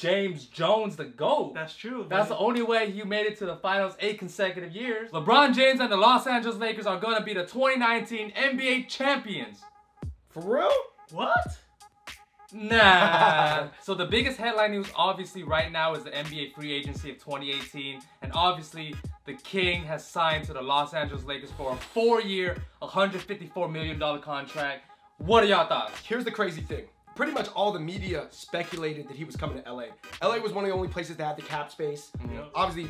James Jones the GOAT. That's true. That's the only way you made it to the finals 8 consecutive years. LeBron James and the Los Angeles Lakers are going to be the 2019 NBA champions. For real? What? Nah. So the biggest headline news obviously right now is the NBA free agency of 2018. And obviously the King has signed to the Los Angeles Lakers for a 4-year, $154 million contract. What are y'all thoughts? Here's the crazy thing. Pretty much all the media speculated that he was coming to LA. LA was one of the only places that had the cap space. Yep. Obviously,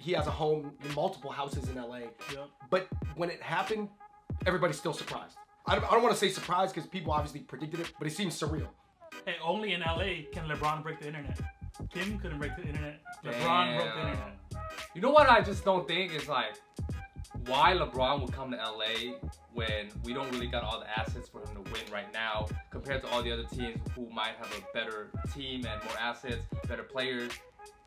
he has a home, multiple houses in LA. Yep. But when it happened, everybody's still surprised. I don't want to say surprised because people obviously predicted it, but it seems surreal. Hey, only in LA can LeBron break the internet. Kim couldn't break the internet. LeBron broke the internet. You know what I just don't think is like, why LeBron would come to LA when we don't really got all the assets for him to win right now compared to all the other teams who might have a better team and more assets, better players,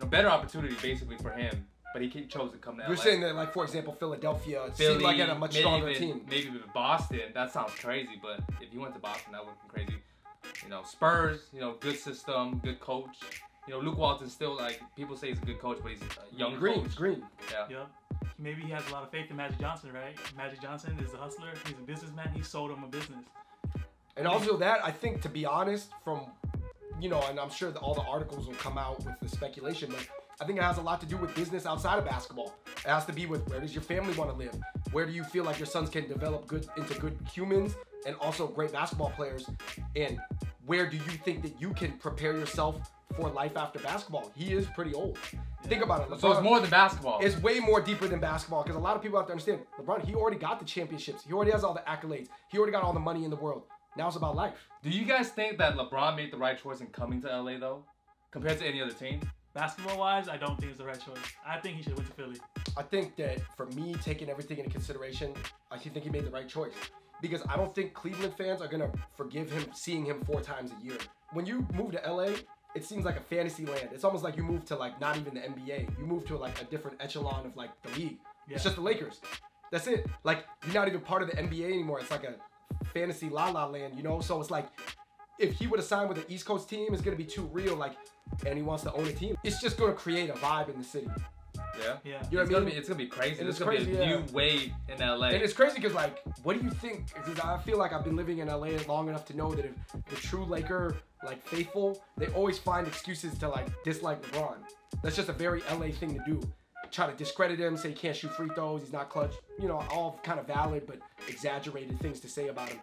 a better opportunity basically for him. But he chose to come to LA. You're saying that, like, for example, Philadelphia seemed like had a much stronger team. Maybe with Boston, that sounds crazy, but if he went to Boston, that would be crazy. You know, Spurs, you know, good system, good coach. You know, Luke Walton's still, like, people say he's a good coach, but he's a young coach. Green. Yeah. Yep. Maybe he has a lot of faith in Magic Johnson, right? Magic Johnson is a hustler. He's a businessman. He sold him a business. And also that, I think, to be honest, from, you know, and I'm sure that all the articles will come out with the speculation, but I think it has a lot to do with business outside of basketball. It has to be with where does your family want to live? Where do you feel like your sons can develop into good humans and also great basketball players? And where do you think that you can prepare yourself for life after basketball? He is pretty old. Think about it. LeBron, so it's more than basketball. It's way more deeper than basketball because a lot of people have to understand, LeBron, he already got the championships. He already has all the accolades. He already got all the money in the world. Now it's about life. Do you guys think that LeBron made the right choice in coming to LA though, compared to any other team? Basketball-wise, I don't think it's the right choice. I think he should have went to Philly. I think that for me, taking everything into consideration, I think he made the right choice. Because I don't think Cleveland fans are going to forgive him seeing him 4 times a year. When you move to LA, it seems like a fantasy land. It's almost like you move to like not even the NBA. You move to like a different echelon of like the league. Yeah. It's just the Lakers. That's it. Like you're not even part of the NBA anymore. It's like a fantasy la-la land, you know? So it's like if he would have signed with an East Coast team, it's going to be too real. Like, and he wants to own a team. It's just going to create a vibe in the city. Yeah. Yeah. You know what I mean? It's gonna be crazy. And it's gonna be a new wave in LA. And it's crazy because, like, what do you think? Because I feel like I've been living in LA long enough to know that if the true Laker, like, faithful, they always find excuses to, like, dislike LeBron. That's just a very LA thing to do. Try to discredit him, say he can't shoot free throws, he's not clutch. You know, all kind of valid but exaggerated things to say about him.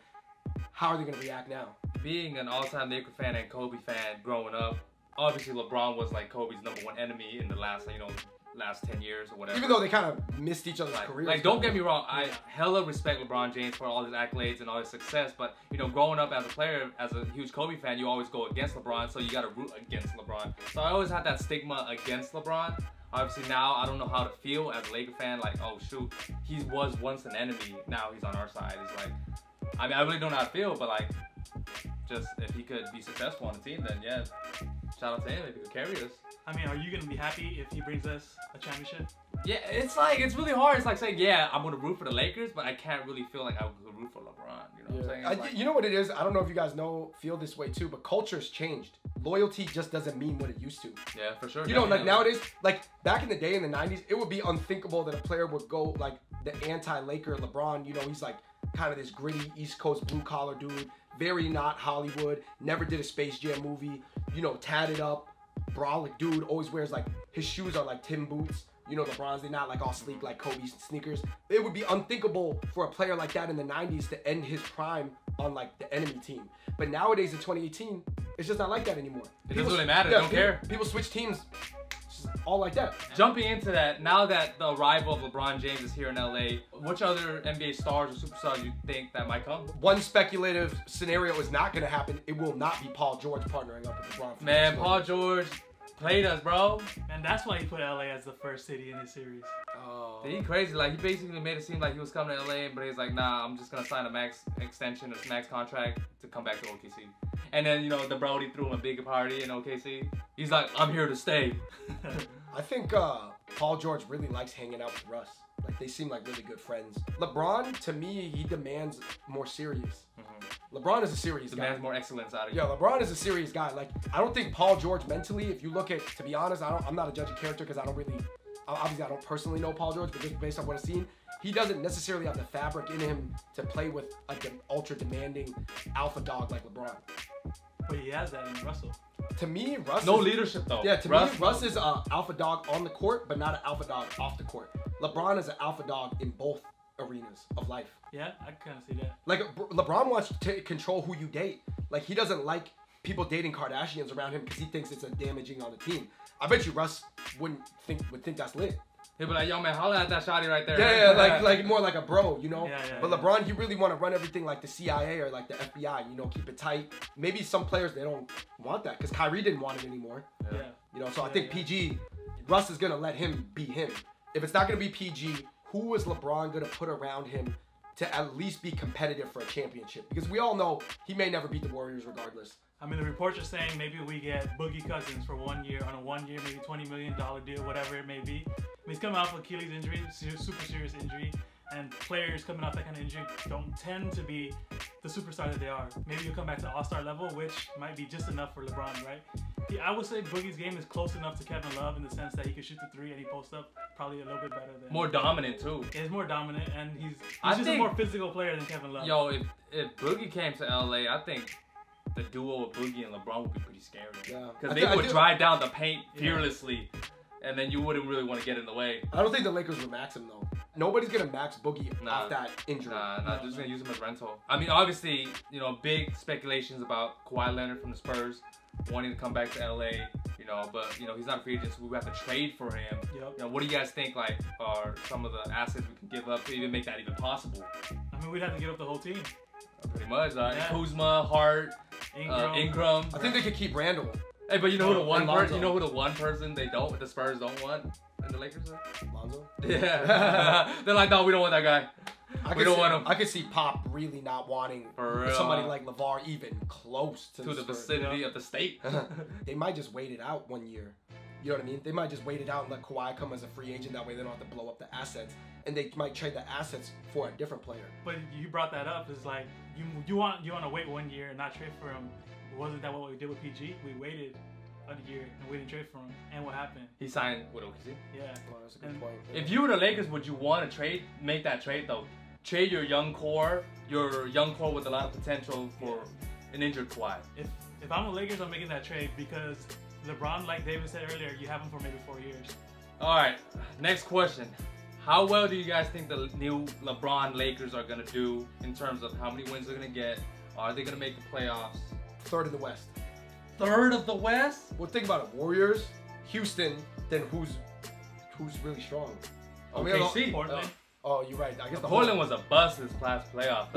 How are they gonna react now? Being an all-time Laker fan and Kobe fan growing up, obviously LeBron was like Kobe's #1 enemy in the last 10 years or whatever. Even though they kind of missed each other's careers. Like, don't get me wrong, I hella respect LeBron James for all his accolades and all his success, but, you know, growing up as a player, as a huge Kobe fan, you always go against LeBron, so you gotta root against LeBron. So I always had that stigma against LeBron. Obviously now, I don't know how to feel as a Laker fan, like, oh shoot, he was once an enemy, now he's on our side. It's like, I mean, I really don't know how to feel, but like, just if he could be successful on the team, then yeah, shout out to him if he could carry us. I mean, are you going to be happy if he brings us a championship? Yeah, it's like, it's really hard. It's like saying, yeah, I'm going to root for the Lakers, but I can't really feel like I would root for LeBron. You know what I'm saying? You know what it is? I don't know if you guys feel this way too, but culture's changed. Loyalty just doesn't mean what it used to. Yeah, for sure. You know, like nowadays, like back in the day in the 90s, it would be unthinkable that a player would go like the anti-Laker LeBron. You know, he's like kind of this gritty East Coast blue-collar dude, very not Hollywood, never did a Space Jam movie, you know, tatted up, brolic dude, always wears like, his shoes are like Tim boots. You know, LeBron's, they're not like all sleek like Kobe's sneakers. It would be unthinkable for a player like that in the 90s to end his prime on like the enemy team. But nowadays in 2018, it's just not like that anymore. It doesn't really matter, they don't care. People switch teams, it's just all like that. Jumping into that, now that the arrival of LeBron James is here in LA, which other NBA stars or superstars do you think that might come? One speculative scenario is not going to happen. It will not be Paul George partnering up with LeBron. Man, Paul George played us, bro. And that's why he put LA as the first city in his series. Oh. He crazy. Like, he basically made it seem like he was coming to LA, but he's like, nah, I'm just going to sign a max extension, a max contract to come back to OKC. And then, you know, the Brody threw him a big party in OKC. He's like, I'm here to stay. I think Paul George really likes hanging out with Russ. Like they seem like really good friends. LeBron, to me, he demands more serious. LeBron is a serious guy. Demands more excellence out of you. Yeah, LeBron is a serious guy. Like I don't think Paul George mentally, if you look at, to be honest, I'm not a judge of character because I don't personally know Paul George, but just based on what I've seen, he doesn't necessarily have the fabric in him to play with like an ultra demanding alpha dog like LeBron. But he has that in Russell. To me, Russ No is, leadership though. Yeah, to me, Russ is an alpha dog on the court, but not an alpha dog off the court. LeBron is an alpha dog in both arenas of life. Yeah, I kind of see that. Like LeBron wants to control who you date. Like he doesn't like people dating Kardashians around him because he thinks it's a damaging on the team. I bet you Russ would think that's lit. He'd be like, yo man, holla at that shotty right there. Yeah, like more like a bro, you know? Yeah, but LeBron, he really want to run everything like the CIA or like the FBI, you know, keep it tight. Maybe some players, they don't want that because Kyrie didn't want it anymore. Yeah. You know, so I think PG, Russ is going to let him be him. If it's not going to be PG, who is LeBron going to put around him to at least be competitive for a championship? Because we all know he may never beat the Warriors regardless. I mean, the reports are saying maybe we get Boogie Cousins for 1 year, on a 1 year, maybe $20 million deal, whatever it may be. He's coming off Achilles injury, super serious injury, and players coming off that kind of injury don't tend to be the superstar that they are. Maybe you'll come back to all-star level, which might be just enough for LeBron, right? I would say Boogie's game is close enough to Kevin Love in the sense that he can shoot the three and he posts up probably a little bit better than. More dominant too. Yeah, he's more dominant and he's I just think, a more physical player than Kevin Love. Yo, if Boogie came to LA, I think the duo of Boogie and LeBron would be pretty scary. Yeah. Because they would drive down the paint fearlessly, and then you wouldn't really want to get in the way. I don't think the Lakers would max him though. Nobody's gonna max Boogie off that injury. Nah, they're just gonna use him as rental. I mean, obviously, you know, big speculations about Kawhi Leonard from the Spurs wanting to come back to LA. You know, but you know he's not a free agent, so we have to trade for him. Yep. You know, what do you guys think? Like, are some of the assets we can give up to even make that even possible? I mean, we'd have to give up the whole team. Pretty much. Kuzma, Hart, Ingram. I think they could keep Randall. Hey, but you know who the one Lonzo. you know who the one person the Spurs don't want, and the Lakers are? Lonzo? Yeah. They're like, no, we don't want that guy. We don't want him. I could see Pop really not wanting somebody like LeVar even close to the vicinity of the state. They might just wait it out 1 year. You know what I mean? They might just wait it out and let Kawhi come as a free agent. That way they don't have to blow up the assets. And they might trade the assets for a different player. But you brought that up. It's like you want to wait 1 year and not trade for him. Wasn't that what we did with PG? We waited a year and we didn't trade for him. And what happened? He signed with OKC. Yeah. Well, that's a good point. If you were the Lakers, would you want to make that trade though? Trade your young core with a lot of potential for an injured Kawhi. If I'm the Lakers, I'm making that trade because LeBron, like David said earlier, you have him for maybe 4 years. All right, next question. How well do you guys think the new LeBron Lakers are gonna do in terms of how many wins they're gonna get? Are they gonna make the playoffs? Third in the West. Third of the West? Well, think about it. Warriors, Houston, then who's really strong? OKC. Portland. Oh, you're right. I guess Portland was a bust this last playoff.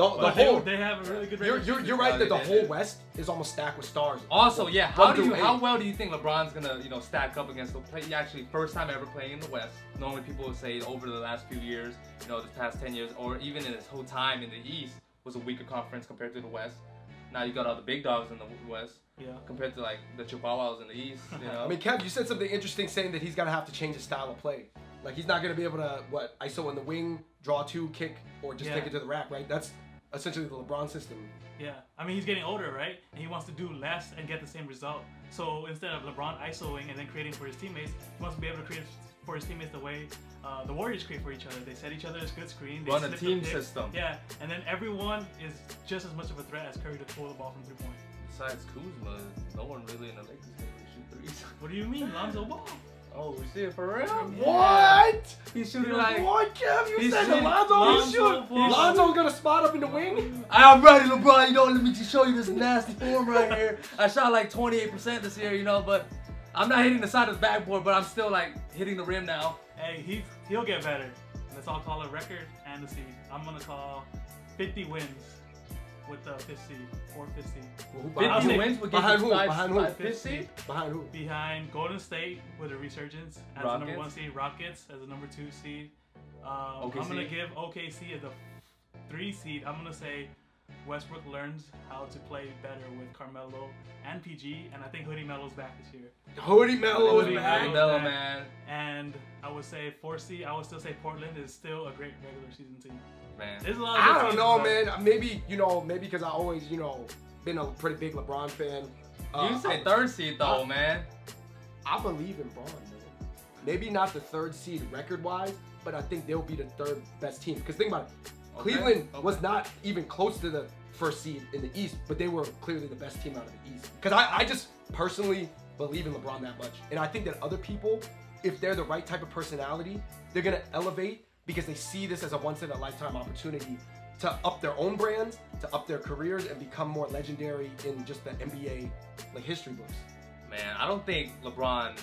They have a really good record. You're right that the whole West is almost stacked with stars. Also, yeah, how well do you think LeBron's gonna stack up against actually first time ever playing in the West? Normally people would say over the last few years, this past 10 years, or even in his whole time in the East was a weaker conference compared to the West. Now you got all the big dogs in the West. Yeah. Compared to like the Chihuahuas in the East. I mean, Kev, you said something interesting saying that he's gonna have to change his style of play. Like he's not gonna be able to ISO in the wing, draw two, kick, or just take it to the rack, right? That's essentially the LeBron system. Yeah, I mean he's getting older, right? And he wants to do less and get the same result. So instead of LeBron ISOing and then creating for his teammates, he wants to be able to create for his teammates the way the Warriors create for each other. They set each other as good screen. They run a team system. Yeah, and then everyone is just as much of a threat as Curry to pull the ball from 3 point. Besides Kuzma, no one really in the Lakers can really shoot threes. What do you mean, Lonzo Ball? Oh, we see it for real? What? He's shooting like... What, Kev? You said Lonzo Lonzo's gonna spot up in the wing? I'm ready, LeBron. Let me just show you this nasty form right here. I shot like 28% this year, but I'm not hitting the side of the backboard, but I'm still like hitting the rim now. Hey, he'll get better. Let's all call a record and a seed. I'm gonna call 50 wins with the 5th seed or 5th seed. 50 wins would get behind you who? 5th seed? Behind who? Behind Golden State with a resurgence as the number 1 seed, Rockets as the number 2 seed. I'm gonna give OKC as the 3 seed. I'm gonna say Westbrook learns how to play better with Carmelo and PG, and I think Hoodie Melo's back this year. Hoodie Melo is back. Hoodie Melo, man. And I would say 4 seed. I would still say Portland is still a great regular season team. Man, There's a lot of I good don't teams, know, but man. Maybe because I always, been a pretty big LeBron fan. you say third seed though, man. I believe in Braun, man. Maybe not the third seed record-wise, but I think they'll be the third best team. Because think about it, Cleveland was not even close to the first seed in the East, but they were clearly the best team out of the East. Because I just personally believe in LeBron that much. And I think that other people, if they're the right type of personality, they're going to elevate because they see this as a once-in-a-lifetime opportunity to up their own brands, to up their careers, and become more legendary in just the NBA history books. Man, I don't think LeBron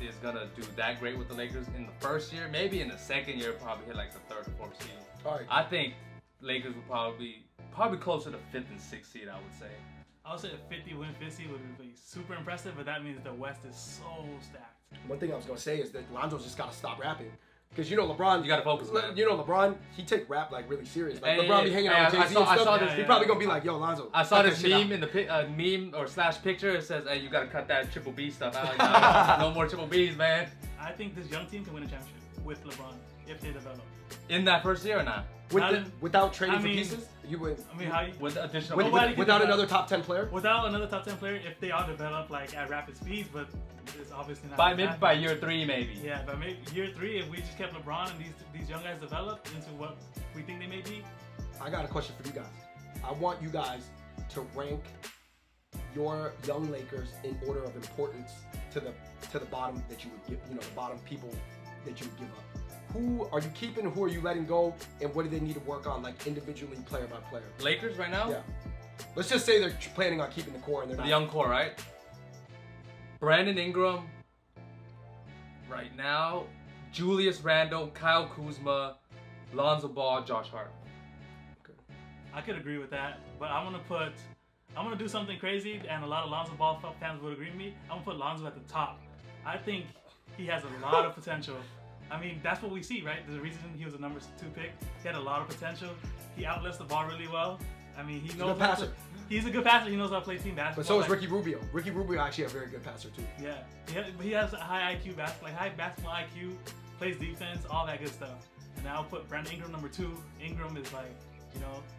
is gonna do that great with the Lakers in the first year. Maybe in the second year, probably hit like the third or fourth seed. All right. I think Lakers will probably closer to fifth and sixth seed. I would say. I would say a 50-win fifth seed would be super impressive, but that means the West is so stacked. One thing I was going to say is that Lonzo's just got to stop rapping. Because LeBron, You gotta focus, man. LeBron, he take rap really serious. Like Hey, LeBron be hanging out with I Jay-Z saw- and I stuff. saw this- He probably gonna be like, "Yo, Lonzo." I saw cut this that shit meme out. in the meme or slash picture. It says, "Hey, you gotta cut that triple B stuff out. No more triple Bs, man." I think this young team can win a championship with LeBron if they develop. In that first year or not? Without trading I for mean- pieces, you would. I mean, how you, With additional. Nobody can without develop. another top 10 player. without another top 10 player, if they all develop at rapid speeds, but it's obviously not. By gonna maybe happen. by year 3, maybe. Yeah, but maybe year 3, if we just kept LeBron and these young guys developed into what we think they may be. I got a question for you guys. I want you guys to rank your young Lakers in order of importance to the bottom that you would give. The bottom people that you would give up. Who are you keeping? Who are you letting go? And what do they need to work on, individually, player by player? Lakers right now. Yeah. Let's just say they're planning on keeping the core and they're The not. young core, right? Brandon Ingram. Right now, Julius Randle, Kyle Kuzma, Lonzo Ball, Josh Hart. I could agree with that, but I'm gonna do something crazy, and a lot of Lonzo Ball fans would agree with me. I'm gonna put Lonzo at the top. I think he has a lot of potential. I mean, that's what we see, right? There's a reason he was a number 2 pick. He had a lot of potential. He outlets the ball really well. I mean, he knows. a good passer. He's a good passer. He knows how to play team basketball. But so is Ricky Rubio. Ricky Rubio actually a very good passer too. Yeah, he has a high IQ high basketball IQ, plays defense, all that good stuff. And now I'll put Brandon Ingram number 2. Ingram is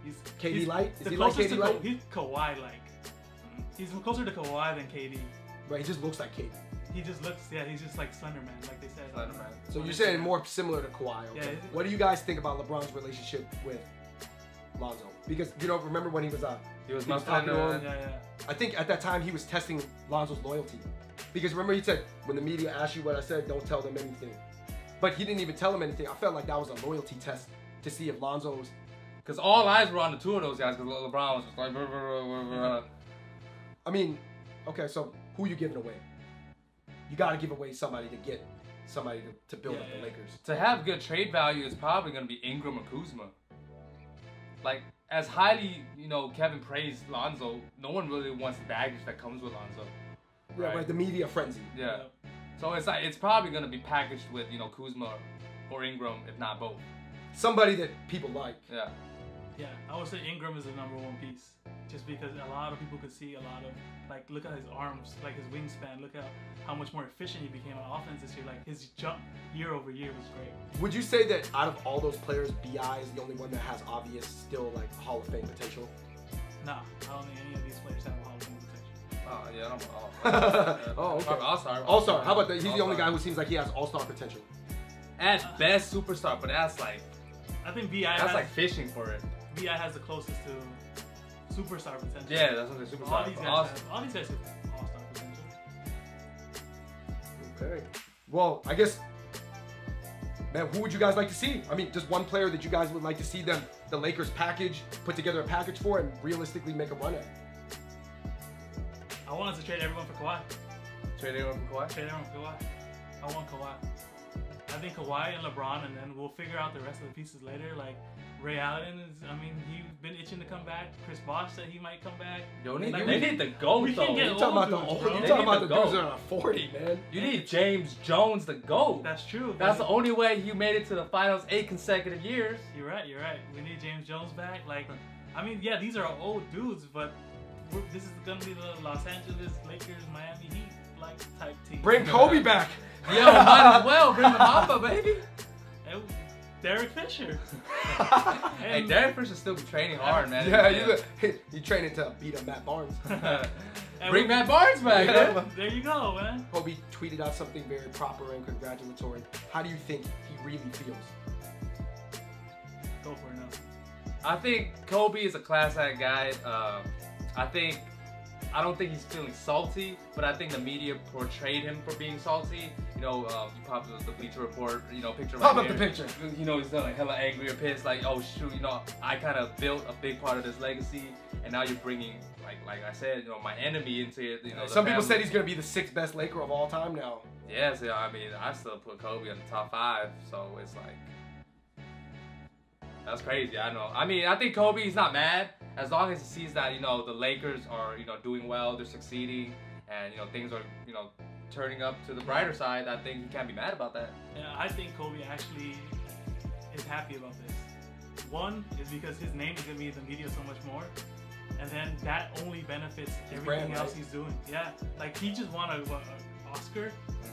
he's KD light? Is the he like closest KD to light? He's Kawhi like. He's closer to Kawhi than KD. Right, he just looks like KD. He just looks, he's just like Slender Man, like they said. Slender Man. So you're saying more similar to Kawhi. Okay. Yeah, What do you guys think about LeBron's relationship with Lonzo? Because remember when he was He was talking to him. Yeah. I think at that time he was testing Lonzo's loyalty. Because remember he said, when the media asks you what I said, don't tell them anything. But he didn't even tell him anything. I felt like that was a loyalty test to see if Lonzo's. Because all eyes were on the 2 of those guys. Because LeBron was just like. Brr, brr, brr, brr. I mean, okay, so who you giving away? You got to give away somebody to get somebody to build up the Lakers. To have good trade value, it's probably going to be Ingram or Kuzma. As highly, Kevin praised Lonzo, no one really wants the baggage that comes with Lonzo. Right, the media frenzy. Yeah. So it's probably going to be packaged with, Kuzma or Ingram, if not both. Somebody that people like. Yeah. Yeah, I would say Ingram is the number 1 piece. Just because a lot of people could see a lot of, look at his arms, his wingspan, look at how much more efficient he became on offense this year. His jump year over year was great. Would you say that out of all those players, B.I. is the only one that has obvious, still, Hall of Fame potential? Nah, I don't think any of these players have a Hall of Fame potential. Oh, yeah. Oh, okay. All-star. All-Star. How about that? He's the only All-star. guy who seems like he has all-star potential. At best, superstar, but that's I think B.I. that's like fishing for it. B.I. has the closest to superstar potential. Yeah, that's what the superstar. All these guys Awesome. have all-star potential. Okay. Well, I guess, man, who would you guys like to see? I mean, just one player that you guys would like to see the Lakers put together a package for and realistically make a run at. I wanted to trade everyone for Kawhi. Trade everyone for Kawhi? Trade everyone for Kawhi. I want Kawhi. I think Kawhi and LeBron, and then we'll figure out the rest of the pieces later. Ray Allen he's been itching to come back. Chris Bosh said he might come back. They need the GOAT, we though. can get You're talking about the dudes, old, bro. you're They talking need about the the dudes GOAT. that are 40, man. You need James Jones, the GOAT. That's true. That's the but only way you made it to the finals 8 consecutive years. You're right. We need James Jones back. These are old dudes, but this is gonna be the Los Angeles Lakers, Miami Heat type team. Bring Kobe back. Yo, might as well bring the Mamba, baby. Derek Fisher. Hey, Derek Fisher still be training hard, man. Yeah, you training to beat up Matt Barnes. Bring Matt Barnes back. Yeah. There you go, man. Kobe tweeted out something very proper and congratulatory. How do you think he really feels? Go for it now. I think Kobe is a class act guy. I don't think he's feeling salty, but I think the media portrayed him for being salty. You know, you popped up the Bleacher Report, you know, picture. Pop right up the here. picture. You know, he's like hella angry or pissed, like, oh shoot, you know, I kind of built a big part of this legacy, and now you're bringing, like I said, you know, my enemy into it. You know, Some people said he's gonna be the 6th best Laker of all time now. Yes, yeah, I mean, I still put Kobe in the top 5, so it's like. That's crazy, I know. I mean, I think Kobe's not mad as long as he sees that, you know, the Lakers are, you know, doing well, they're succeeding, and, you know, things are, you know, turning up to the brighter side. I think he can't be mad about that. Yeah, I think Kobe actually is happy about this. One is because his name is gonna be in the media so much more, and then that only benefits everything else he's doing. Yeah, like he just won an Oscar.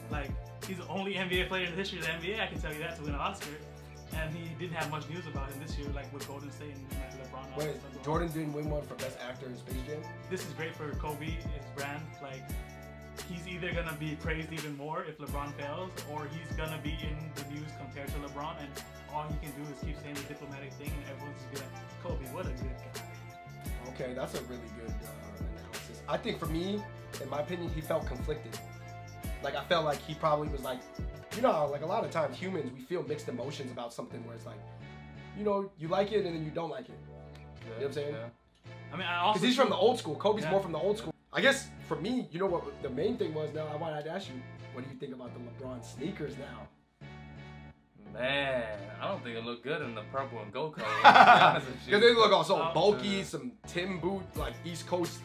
Like he's the only NBA player in the history of the NBA, I can tell you that, to win an Oscar. And he didn't have much news about him this year, like with Golden State and like LeBron. Wait, Jordan didn't win one for Best Actor in Space Jam? This is great for Kobe, his brand. Like, he's either gonna be praised even more if LeBron fails, or he's gonna be in the news compared to LeBron, and all he can do is keep saying the diplomatic thing, and everyone's just be like, Kobe, what a good guy. Okay, that's a really good analysis. I think for me, in my opinion, he felt conflicted. Like, I felt like he probably was like, you know how, like, a lot of times humans, we feel mixed emotions about something where it's like, you know, you like it and then you don't like it. You know what I'm saying? Yeah. I mean, I also... Because he's from the old school. Kobe's more from the old school. I guess, for me, you know what the main thing was now, I wanted to ask you, what do you think about the LeBron sneakers now? Man, I don't think it looked good in the purple and gold color. Because they look also bulky, some Tim boot, like East Coast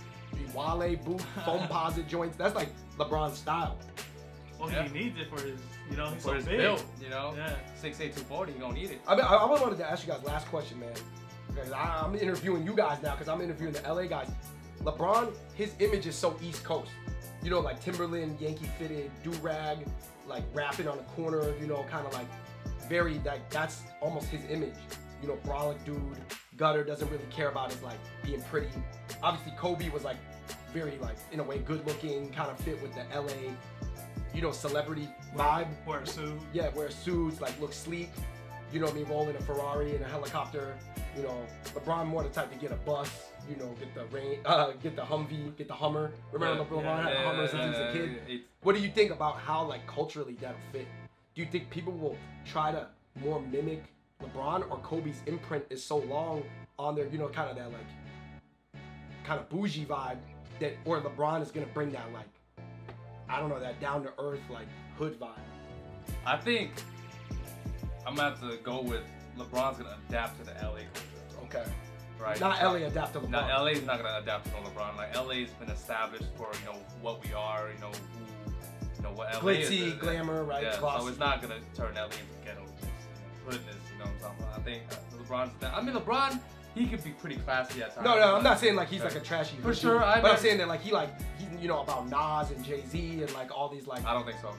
Wale boot, foam-posit joints. That's like LeBron's style. Well, he needs it for his, you know, he's for so his big. build, you know. Yeah. 6'8", 240, he gonna need it. I mean, I wanted to ask you guys last question, man. Because I'm interviewing you guys now, because I'm interviewing the LA guys. LeBron, his image is so East Coast. You know, like Timberland, Yankee fitted, do-rag, like rapping on the corner, you know, kind of like very, like, that's almost his image. You know, brolic dude, gutter, doesn't really care about his, like, being pretty. Obviously, Kobe was, like, very, like, in a way, good-looking, kind of fit with the LA, you know, celebrity vibe. Wear a suit. Yeah, wear suits, like, look sleek. You know what I mean, rolling a Ferrari and a helicopter. You know, LeBron more the type to get a bus, you know, get the Humvee, get the Hummer. Remember LeBron had a Hummer since he was a kid? What do you think about how, like, culturally that'll fit? Do you think people will try to more mimic LeBron, or Kobe's imprint is so long on their, you know, kind of that, like, kind of bougie vibe that, or LeBron is going to bring that, like, I don't know, that down-to-earth, like, hood vibe? I think I'm going to have to go with LeBron's going to adapt to the LA culture. Okay. Right? Not LA adapt to LeBron. No, LA's not going to adapt to no LeBron. Like, LA's been established for, you know, what we are, you know, who, you know, what LA is. Glitzy, glamour, right? Yeah, Glossy. so it's not going to turn LA into ghetto, hoodness, you know what I'm talking about. I think LeBron's, I mean, LeBron, he could be pretty classy at times. No, I'm not saying like he's like a trashy. For sure, but I'm saying that like he's you know, about Nas and Jay-Z and like all these like. I don't think so.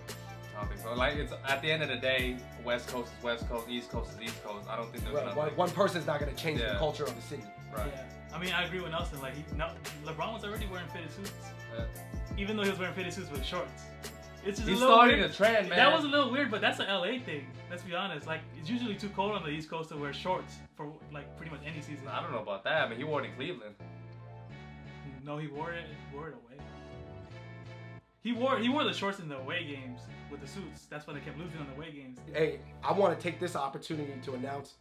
Like, it's at the end of the day, West Coast is West Coast, East Coast is East Coast. I don't think there's one person's not gonna change the culture of the city. Right. Yeah. I mean, I agree with Nelson. Like, LeBron was already wearing fitted suits, even though he was wearing fitted suits with shorts. It's just he's starting a trend, man. That was a little weird, but that's an LA thing. Let's be honest. Like, it's usually too cold on the East Coast to wear shorts for like pretty much any season. I don't know about that. I mean, he wore it in Cleveland. No, he wore it away. He wore the shorts in the away games with the suits. That's why they kept losing on the away games. Hey, I want to take this opportunity to announce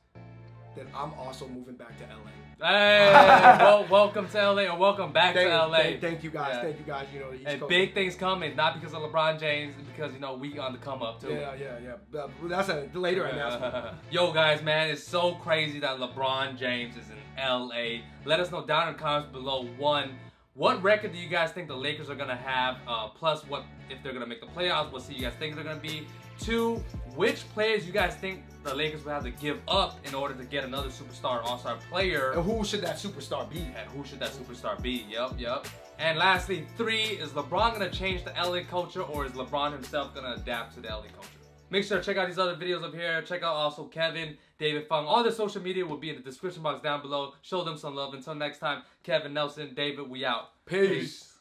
that I'm also moving back to LA. Hey, well, welcome to LA, or welcome back to LA. Thank you guys. Thank you guys. You know, the East Coast. Big things coming, not because of LeBron James, because, you know, we on the come up too. Yeah. That's a later announcement. Yo, guys, man, it's so crazy that LeBron James is in LA. Let us know down in the comments below. 1, what record do you guys think the Lakers are gonna have? Plus, what if they're gonna make the playoffs? What do you guys think they're gonna be? 2, which players you guys think the Lakers will have to give up in order to get another superstar all-star player? And who should that superstar be? And who should that superstar be? Yep. And lastly, 3, is LeBron gonna change the LA culture, or is LeBron himself gonna adapt to the LA culture? Make sure to check out these other videos up here. Check out also Kevin, David Fung. All their social media will be in the description box down below. Show them some love. Until next time, Kevin, Nelson, David, we out. Peace.